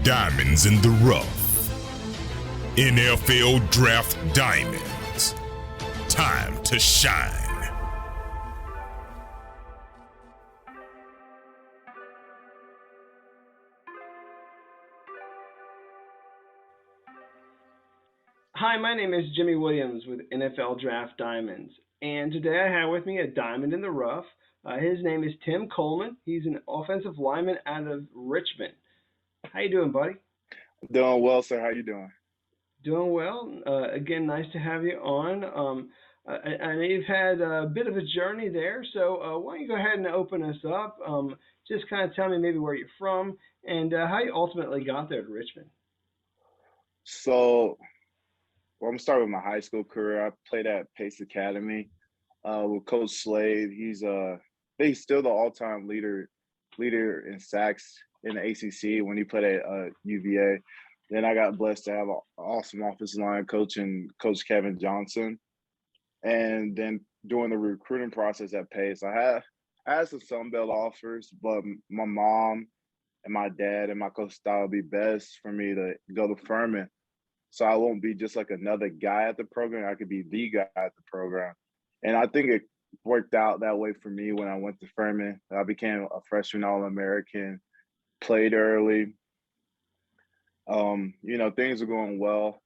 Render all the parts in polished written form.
Diamonds in the rough. NFL Draft Diamonds. Time to shine. Hi, my name is Jimmy Williams with NFL Draft Diamonds, and today I have with me a diamond in the rough. His name is Tim Coleman. He's an offensive lineman out of Richmond. How you doing, buddy? Doing well, sir. How you doing? Doing well. Again, nice to have you on. I know you've had a bit of a journey there, so why don't you go ahead and open us up? Just kind of tell me maybe where you're from and how you ultimately got there to Richmond. So, I'm gonna start with my high school career. I played at Pace Academy with Coach Slade. He's still the all-time leader in sacks in the ACC when he played at UVA. Then I got blessed to have an awesome offensive line coach and Coach Kevin Johnson. And then during the recruiting process at Pace, I had some Sun Belt offers, but my mom and my dad and my coach thought it'd be best for me to go to Furman. So I won't be just like another guy at the program. I could be the guy at the program. And I think it worked out that way for me when I went to Furman. I became a freshman All-American, played early. Things were going well,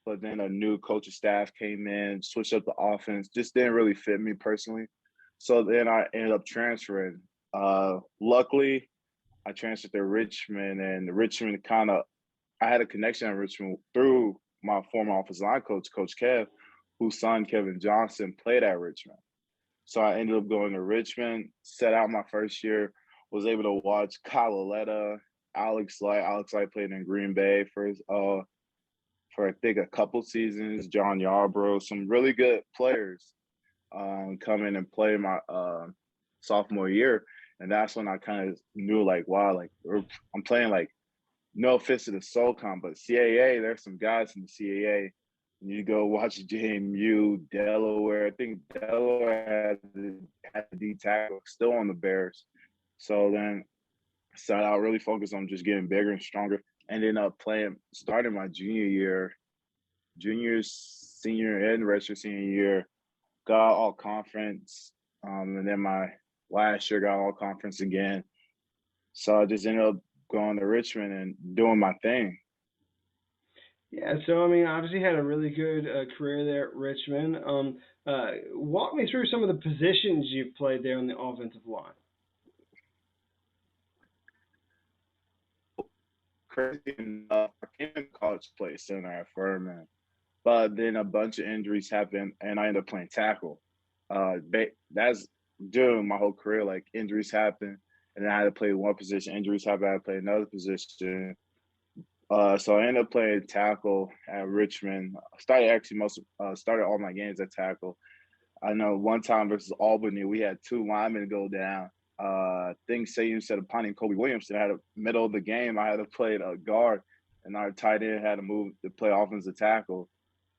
but then a new coaching staff came in, switched up the offense, just didn't really fit me personally. So then I ended up transferring. Luckily, I transferred to Richmond, and Richmond I had a connection in Richmond through my former offensive line coach, Coach Kev, whose son, Kevin Johnson, played at Richmond. So I ended up going to Richmond, set out my first year, was able to watch Kyle Aletta, Alex Light. Alex Light played in Green Bay for I think a couple seasons, John Yarbrough, some really good players come in and play my sophomore year. And that's when I kind of knew, like, wow, like I'm playing, like, no offense to the SoCon, but CAA, there's some guys in the CAA. And you go watch JMU, Delaware. I think Delaware had the D tackle still on the Bears. So then I started out really focused on just getting bigger and stronger. Ended up starting my junior, senior, and redshirt senior year. Got all conference. And then my last year got all conference again. So I just ended up going to Richmond and doing my thing. Yeah, so I mean, obviously you had a really good career there at Richmond. Walk me through some of the positions you played there on the offensive line. Crazy enough, I came in college to play center at Furman, but then a bunch of injuries happened, and I ended up playing tackle. That's during my whole career. Like, injuries happen, and then I had to play one position. Injuries happen, I had to play another position. So I ended up playing tackle at Richmond. Started all my games at tackle. I know one time versus Albany, we had two linemen go down. Things say instead of punting Kobe Williamson, I had a middle of the game. I had to play a guard, and our tight end had to move to play offensive tackle.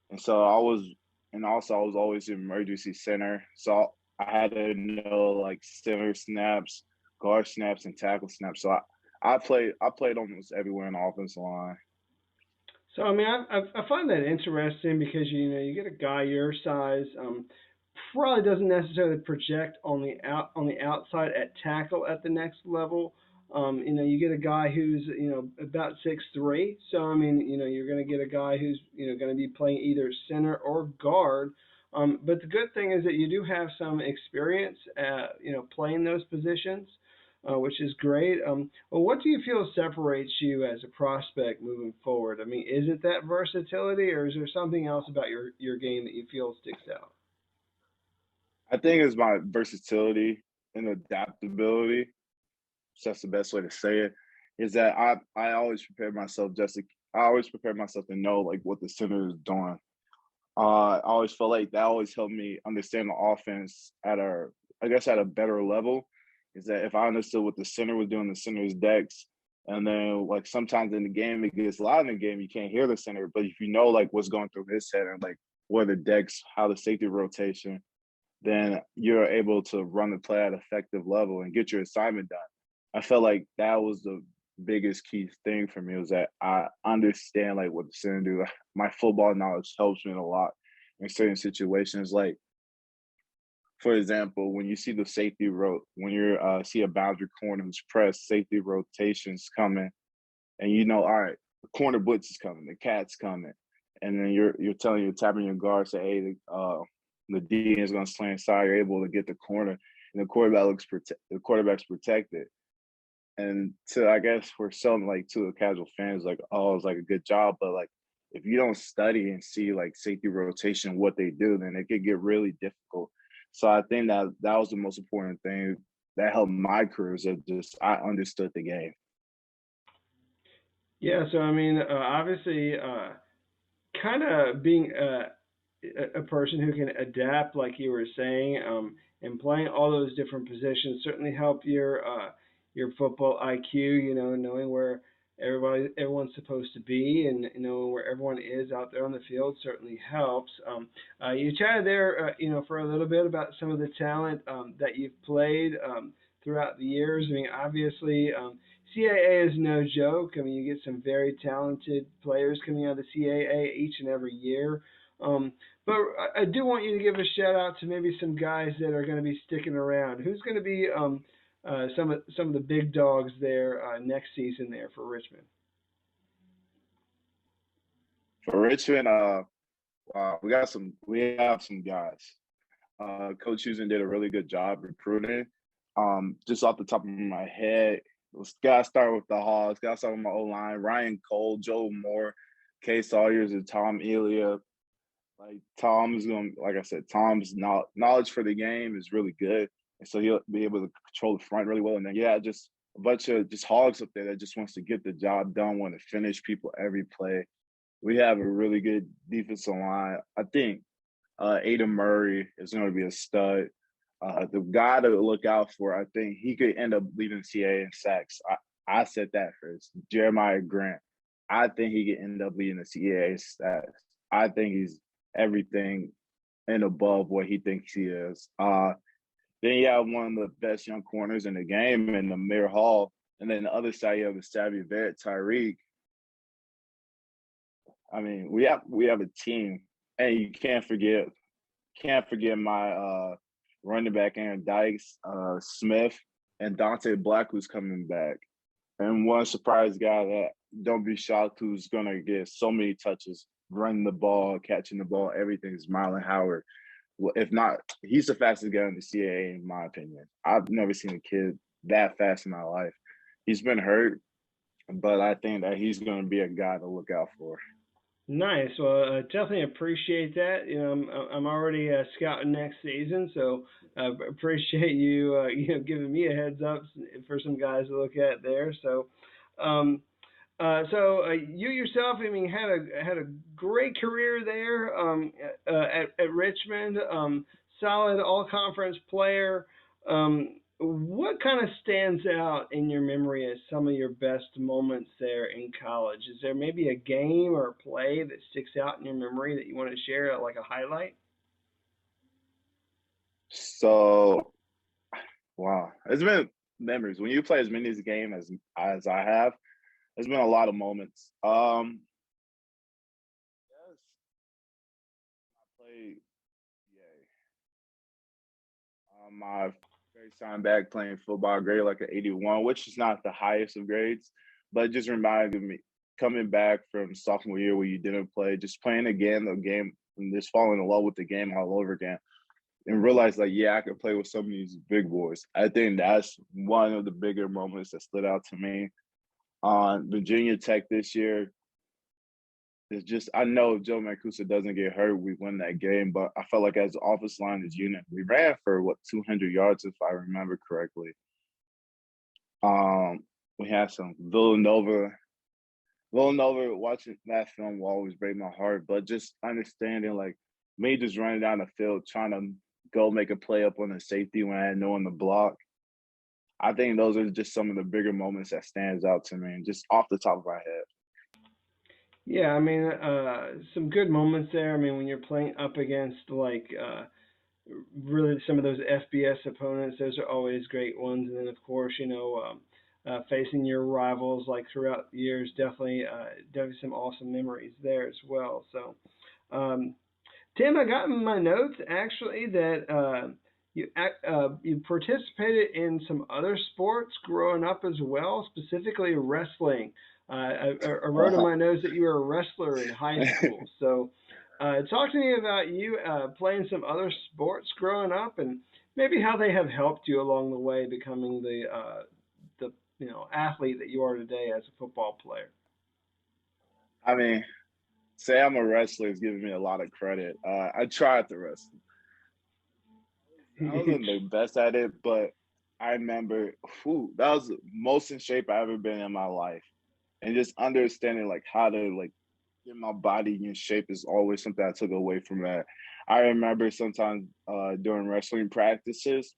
And so I was always an emergency center. So I had to know, like, center snaps, guard snaps, and tackle snaps. So I played almost everywhere in the offensive line. So I mean, I find that interesting because you get a guy your size, probably doesn't necessarily project on the outside at tackle at the next level. You get a guy who's about 6'3", so I mean you're going to get a guy who's going to be playing either center or guard. But the good thing is that you do have some experience, playing those positions, which is great. Well, what do you feel separates you as a prospect moving forward? I mean, is it that versatility, or is there something else about your game that you feel sticks out? I think it's my versatility and adaptability. That's the best way to say it. Is that I always prepare myself I always prepare myself to know, like, what the center is doing. I always feel like that always helped me understand the offense at a better level. Is that if I understood what the center was doing, the center's decks, and then, like, sometimes in the game it gets loud in the game, you can't hear the center, but if you know, like, what's going through his head and, like, where the decks, how the safety rotation, then you're able to run the play at an effective level and get your assignment done. I felt like that was biggest key thing for me was that I understand like what the center do. My football knowledge helps me a lot in certain situations. Like for example, when you see the safety rote, when you see a boundary corner who's pressed, safety rotations coming, and you know, all right, the corner blitz is coming, the cat's coming, and then you're tapping your guard, say, hey, the D is going to slant side. You're able to get the corner, and the quarterback's protected. And to I guess for some like to the casual fans, like oh, it's like a good job, but like if you don't study and see like safety rotation what they do, then it could get really difficult. So I think that that was the most important thing that helped my career is that just I understood the game. Yeah, so I mean, obviously, kind of being a person who can adapt, like you were saying, and playing all those different positions certainly help your football IQ. You know, knowing where everyone's supposed to be, and knowing where everyone is out there on the field certainly helps. You chatted there, for a little bit about some of the talent that you've played throughout the years. I mean, obviously. CAA is no joke. I mean, you get some very talented players coming out of the CAA each and every year. But I do want you to give a shout out to maybe some guys that are going to be sticking around. Who's going to be some of the big dogs there next season there for Richmond? For Richmond, wow, we have some guys. Coach Houston did a really good job recruiting. Just off the top of my head, gotta start with the Hogs. Gotta start with my O line: Ryan Cole, Joe Moore, Kay Sawyers, and Tom Elia. Like Tom's going, like I said, Tom's knowledge for the game is really good, and so he'll be able to control the front really well. And then just a bunch of just hogs up there that just wants to get the job done, want to finish people every play. We have a really good defensive line. I think Ada Murray is going to be a stud. The guy to look out for, I think he could end up leading CA in sacks. I said that first. Jeremiah Grant. I think he could end up leading the CAA sacks. I think he's everything and above what he thinks he is. Then you have one of the best young corners in the game in Amir Hall. And then the other side, you have the savvy vet, Tyreek. I mean, we have a team. And you can't forget my running back Aaron Dykes, Smith, and Dante Black who's coming back. And one surprise guy that don't be shocked who's gonna get so many touches, running the ball, catching the ball, everything is Marlon Howard. Well, if not, he's the fastest guy in the CAA in my opinion. I've never seen a kid that fast in my life. He's been hurt, but I think that he's gonna be a guy to look out for. Nice. Well, definitely appreciate that. You know, I'm already scouting next season, so appreciate you giving me a heads up for some guys to look at there. So, you yourself, I mean, had a great career there at Richmond. Solid all conference player. What kind of stands out in your memory as some of your best moments there in college? Is there maybe a game or a play that sticks out in your memory that you want to share, like a highlight? So wow, it's been memories. When you play as many as game as I have, there's been a lot of moments. Yes, I played. Yeah, my first time back playing football, grade like an 81, which is not the highest of grades, but it just reminded me coming back from sophomore year where you didn't play, just playing again the game and just falling in love with the game all over again. And realize like, yeah, I could play with some of these big boys. I think that's one of the bigger moments that stood out to me. On Virginia Tech this year, it's just I know if Joe Mancuso doesn't get hurt, we win that game. But I felt like as the offensive line, as unit, we ran for 200 yards if I remember correctly. We had some Villanova. Villanova watching that film will always break my heart, but just understanding like me just running down the field trying to go make a play up on the safety when I had no one to block. I think those are just some of the bigger moments that stands out to me, just off the top of my head. Yeah, I mean, some good moments there. I mean, when you're playing up against like really some of those FBS opponents, those are always great ones. And then of course, facing your rivals like throughout the years. Definitely some awesome memories there as well. So, um, Tim, I got in my notes actually that you participated in some other sports growing up as well, specifically wrestling. I wrote in my notes that you were a wrestler in high school. So, talk to me about you playing some other sports growing up, and maybe how they have helped you along the way becoming the athlete that you are today as a football player. I mean, say I'm a wrestler is giving me a lot of credit. I tried to wrestle. I wasn't the best at it, but I remember, that was the most in shape I ever been in my life. And just understanding like how to like get my body in shape is always something I took away from that. I remember sometimes during wrestling practices,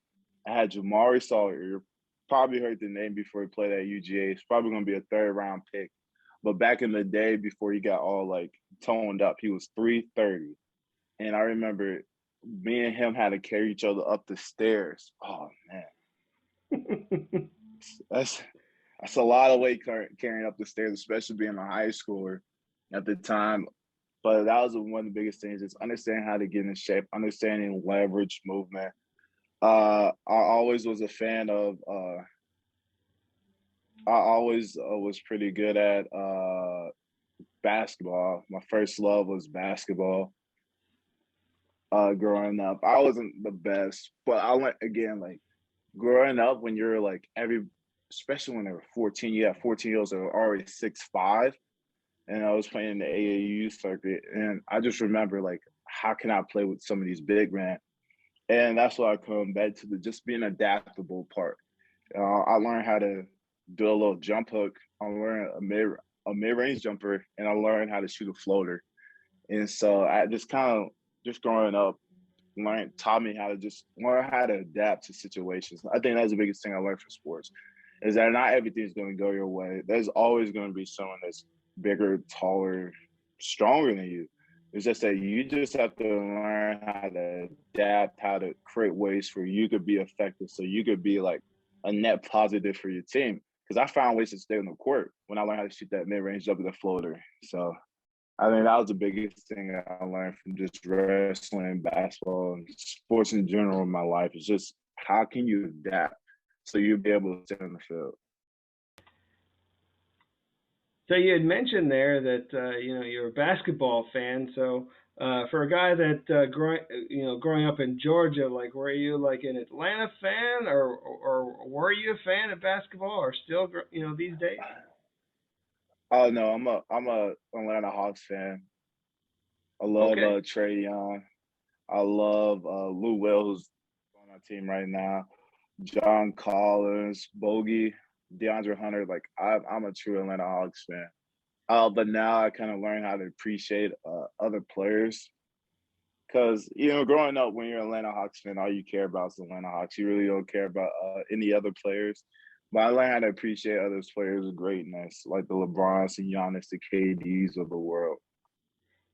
I had Jamari Sawyer. You probably heard the name before he played at UGA. He's probably going to be a third round pick. But back in the day, before he got all like toned up, he was 330. And I remember me and him had to carry each other up the stairs. Oh man, that's that's a lot of weight carrying up the stairs, especially being a high schooler at the time. But that was one of the biggest things: is understanding how to get in shape, understanding leverage, movement. I always was a fan of. I always was pretty good at basketball. My first love was basketball. Growing up, I wasn't the best, but I went again. Like growing up, when you're like especially when they were 14, you have 14-year-olds that were already 6'5", and I was playing in the AAU circuit, and I just remember like, how can I play with some of these big men? And that's why I come back to the just being adaptable part. I learned how to do a little jump hook. I learned a mid range jumper, and I learned how to shoot a floater. And so I just kind of just growing up taught me how to just learn how to adapt to situations. I think that's the biggest thing I learned from sports, is that not everything's going to go your way. There's always going to be someone that's bigger, taller, stronger than you. It's just that you just have to learn how to adapt, how to create ways for you to be effective, so you could be like a net positive for your team. Because I found ways to stay on the court when I learned how to shoot that mid-range jumper, the floater. So I think that was the biggest thing I learned from just wrestling, basketball, and sports in general in my life. Is just how can you adapt so you'll be able to stay on the field. So you had mentioned there that you're a basketball fan. So for a guy that growing up in Georgia, like were you like an Atlanta fan, or were you a fan of basketball, or still these days? Oh no, I'm a Atlanta Hawks fan. I love Okay. Trae Young. I love Lou Will, who's on our team right now. John Collins, Bogey, DeAndre Hunter. Like I'm a true Atlanta Hawks fan. But now I kind of learn how to appreciate other players, because growing up, when you're an Atlanta Hawks fan, all you care about is Atlanta Hawks. You really don't care about any other players. But I learned how to appreciate other players of greatness, like the LeBrons and Giannis, the KDs of the world.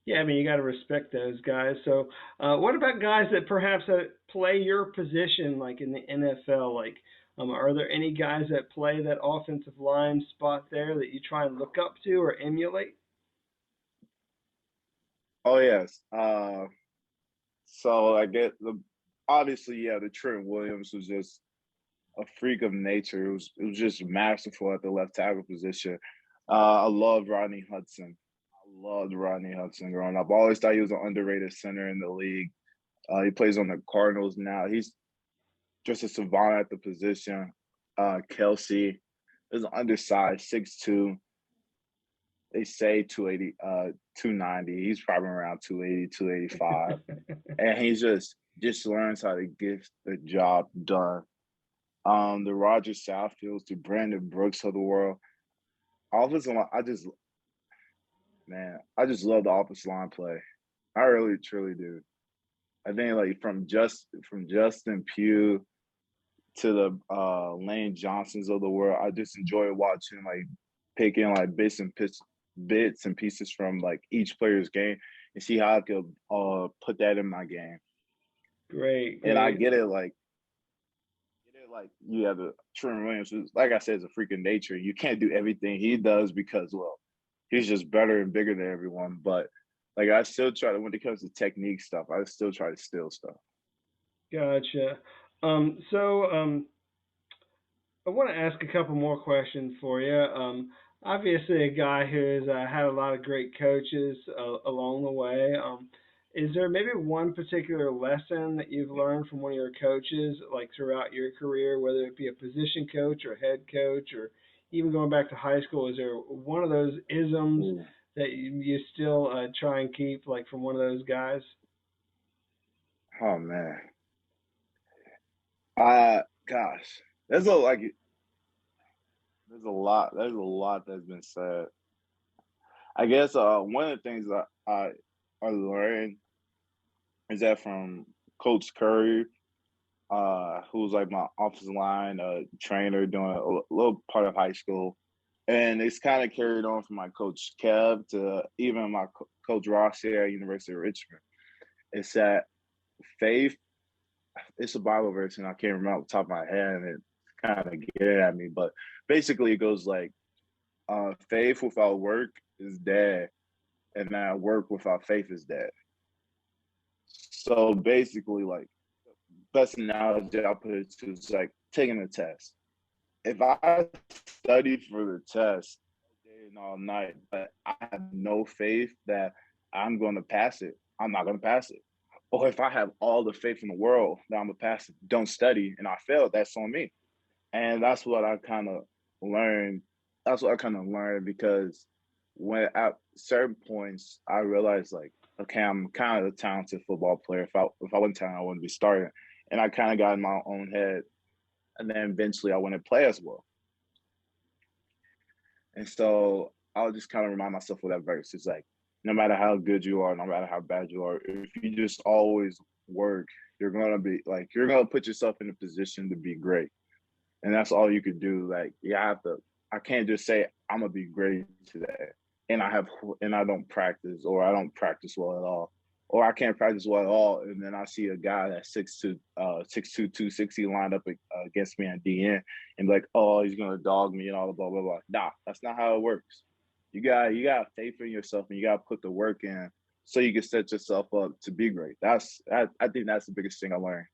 Yeah, I mean, you got to respect those guys. So, what about guys that perhaps play your position, like in the NFL? Like, are there any guys that play that offensive line spot there that you try and look up to or emulate? Oh yes. So I get obviously, yeah, the Trent Williams was just a freak of nature. It was just masterful at the left tackle position. I loved Rodney Hudson. I loved Rodney Hudson growing up. I always thought he was an underrated center in the league. He plays on the Cardinals now. He's just a savant at the position. Kelsey is undersized, 6'2". They say 280, 290. He's probably around 280, 285. And he just learns how to get the job done. The Roger Southfields, the Brandon Brooks of the world. Offensive line, I just love the offensive line play. I really truly do. I think like from Justin Pugh to the Lane Johnsons of the world, I just enjoy watching, like picking like bits and pieces from like each player's game and see how I could Great, and I great. like you have the Trent Williams, who's, like I said, is a freak of nature. You can't do everything he does because, well, he's just better and bigger than everyone. But like I still try to, when it comes to technique stuff, I still try to steal stuff. Gotcha. So I want to ask a couple more questions for you. Obviously, a guy who's had a lot of great coaches along the way. Is there maybe one particular lesson that you've learned from one of your coaches, like throughout your career, whether it be a position coach or head coach, or even going back to high school? Is there one of those isms Ooh. that you still try and keep, like from one of those guys? Oh man, gosh, there's a like, there's a lot. There's a lot that's been said. I guess one of the things that I learned is that from Coach Curry, who's like my offensive line trainer during a little part of high school. And it's kind of carried on from my coach Kev to even my coach Rossi at University of Richmond. It's that faith, it's a Bible verse, and I can't remember off the top of my head, and it kind of get it at me. But basically, it goes like, faith without work is dead, and now work without faith is dead. So basically, like, best analogy I'll put it to is like taking a test. If I study for the test all day and all night, but I have no faith that I'm going to pass it, I'm not going to pass it. Or if I have all the faith in the world that I'm going to pass it, don't study, and I fail, that's on me. And that's what I kind of learned. That's what I kind of learned because when at certain points I realized like, okay, I'm kind of a talented football player. If I wasn't talented, I wouldn't be starting. And I kind of got in my own head, and then eventually I wouldn't play as well. And so I'll just kind of remind myself of that verse. It's like, no matter how good you are, no matter how bad you are, if you just always work, you're gonna be like, you're gonna put yourself in a position to be great. And that's all you could do. Like, you have to. I can't just say I'm gonna be great today, and I don't practice, or I don't practice well at all, or I can't practice well at all, and then I see a guy that's 6'2", 6'2", 260 lined up against me on DN, and be like, oh, he's gonna dog me and all the blah blah blah. Nah, that's not how it works. You got faith in yourself, and you got to put the work in so you can set yourself up to be great. I think that's the biggest thing I learned.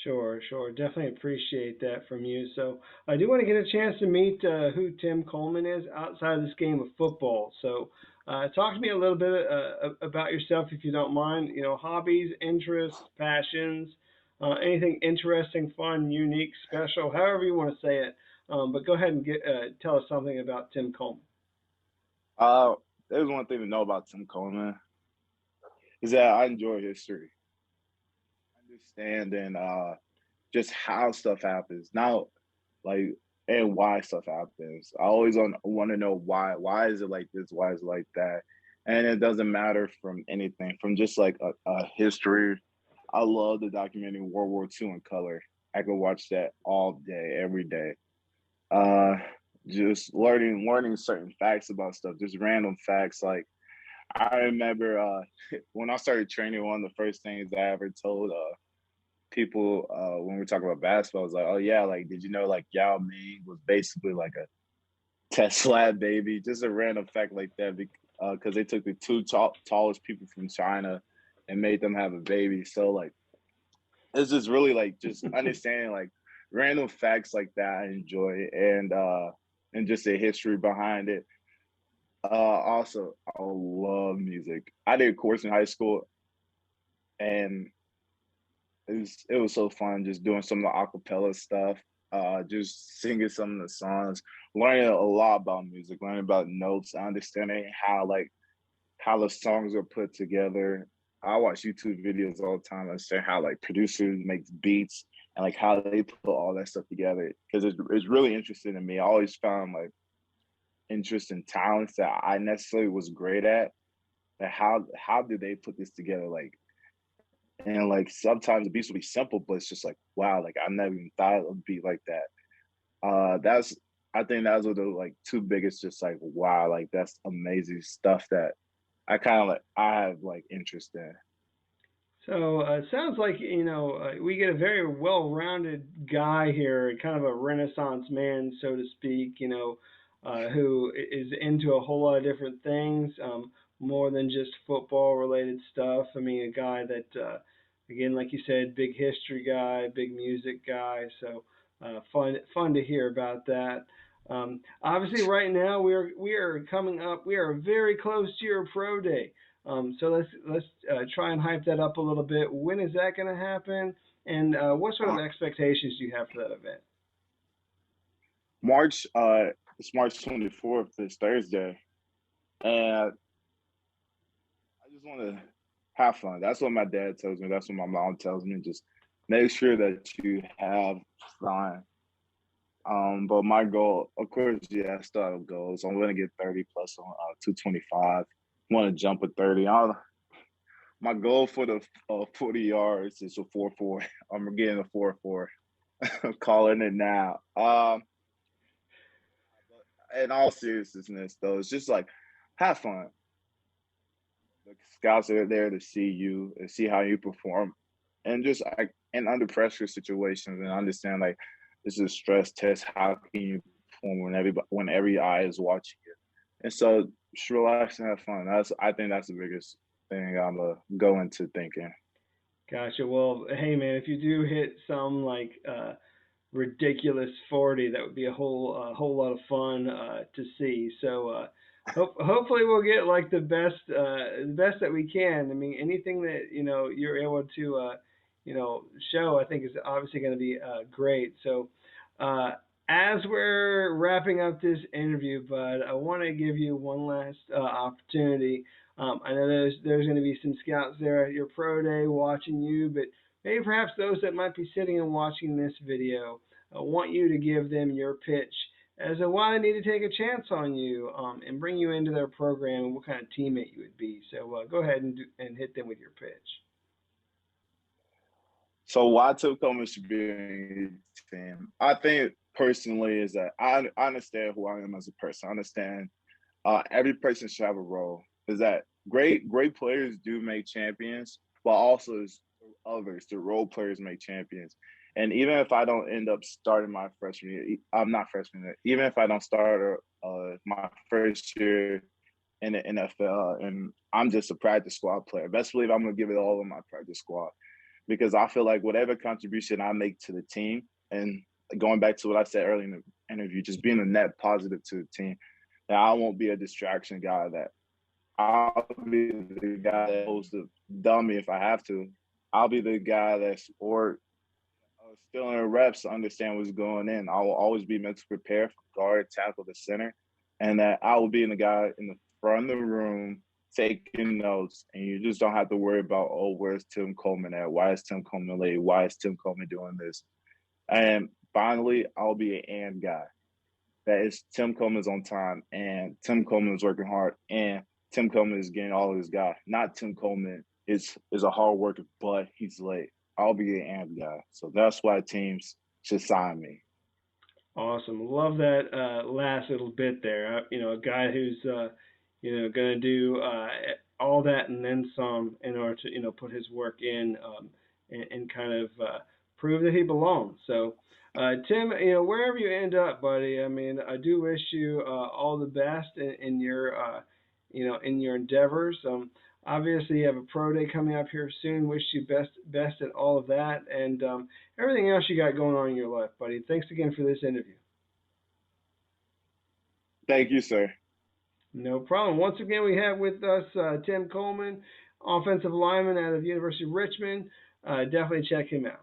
Sure, sure. Definitely appreciate that from you. So I do want to get a chance to meet who Tim Coleman is outside of this game of football. So talk to me a little bit about yourself, if you don't mind. You know, hobbies, interests, passions, anything interesting, fun, unique, special, however you want to say it. But go ahead and tell us something about Tim Coleman. Uh, there's one thing to know about Tim Coleman is that I enjoy history, understanding just how stuff happens, not like, and why stuff happens. I always want to know why. Why is it like this? Why is it like that? And it doesn't matter from anything, from just like a history. I love the documentary World War II in color. I could watch that all day, every day. Uh, just learning certain facts about stuff, just random facts. Like I remember when I started training, one of the first things I ever told people when we talk about basketball was like, oh yeah, like did you know like Yao Ming was basically like a test lab baby? Just a random fact like that because they took the two tallest people from China and made them have a baby. So like it's just really like just understanding like random facts like that. I enjoy and just the history behind it. Also, I love music. I did a course in high school, and it was so fun just doing some of the acapella stuff, just singing some of the songs, learning a lot about music, learning about notes, understanding how the songs are put together. I watch YouTube videos all the time and say how like producers make beats and like how they put all that stuff together because it's really interesting to me. I always found like interesting talents that I necessarily was great at. Like how did they put this together? Like and like sometimes the beats will be simple, but it's just like wow, like I never even thought it would be like that. That's I think those are the like two biggest, just like wow, like that's amazing stuff that I kind of like I have like interest in. So it sounds like we get a very well-rounded guy here, kind of a Renaissance man, so to speak. Who is into a whole lot of different things, more than just football-related stuff. I mean, a guy that, again, like you said, big history guy, big music guy. So fun to hear about that. Obviously, right now we are coming up. We are very close to your pro day. So let's try and hype that up a little bit. When is that going to happen? And what sort of expectations do you have for that event? March, it's March 24th, this Thursday. And I just want to have fun. That's what my dad tells me. That's what my mom tells me. Just make sure that you have fun. But my goal, of course, I still have goals. I'm going to get 30 plus on 225. Want to jump a 30. My goal for the 40 yards is a 4.4. I'm getting a 4.4. I'm calling it now. In all seriousness, though, it's just like have fun. The scouts are there to see you and see how you perform, and just in under pressure situations, and understand like this is a stress test. How can you perform when every eye is watching you? And so just relax and have fun. I think that's the biggest thing I'm gonna go into thinking. Gotcha. Well, hey man, if you do hit some like ridiculous 40, that would be a whole lot of fun to see. So hopefully we'll get like the best that we can. I mean, anything that you're able to show, I think is obviously going to be great. So as we're wrapping up this interview, Bud, I want to give you one last opportunity. I know there's going to be some scouts there at your pro day watching you, but maybe perhaps those that might be sitting and watching this video want you to give them your pitch as to why they need to take a chance on you and bring you into their program and what kind of teammate you would be. So go ahead and hit them with your pitch. So why Tim Coleman should be in your team? I think personally is that I understand who I am as a person. I understand every person should have a role. Is that great players do make champions, but also others, the role players make champions. And even if I don't end up starting my freshman year, I'm not freshman year, even if I don't start my first year in the NFL and I'm just a practice squad player, best believe I'm going to give it all in my practice squad, because I feel like whatever contribution I make to the team, and going back to what I said earlier in the interview, just being a net positive to the team, that I won't be a distraction guy, that I'll be the guy that holds the dummy if I have to. I'll be the guy that's still in reps to understand what's going in. I will always be mentally prepared for guard, tackle, the center, and that I will be the guy in the front of the room taking notes, and you just don't have to worry about, oh, where's Tim Coleman at? Why is Tim Coleman late? Why is Tim Coleman doing this? And finally, I'll be an and guy. That is Tim Coleman's on time, and Tim Coleman is working hard, and Tim Coleman is getting all of his guy. Not Tim Coleman is a hard worker, but he's late. I'll be an and guy. So that's why teams should sign me. Awesome. Love that last little bit there. A guy who's going to do all that and then some in order to put his work in and kind of prove that he belongs. So Tim, wherever you end up, buddy, I mean, I do wish you all the best in your in your endeavors. Obviously, you have a pro day coming up here soon. Wish you best at all of that and everything else you got going on in your life, buddy. Thanks again for this interview. Thank you, sir. No problem. Once again, we have with us Tim Coleman, offensive lineman out of the University of Richmond. Definitely check him out.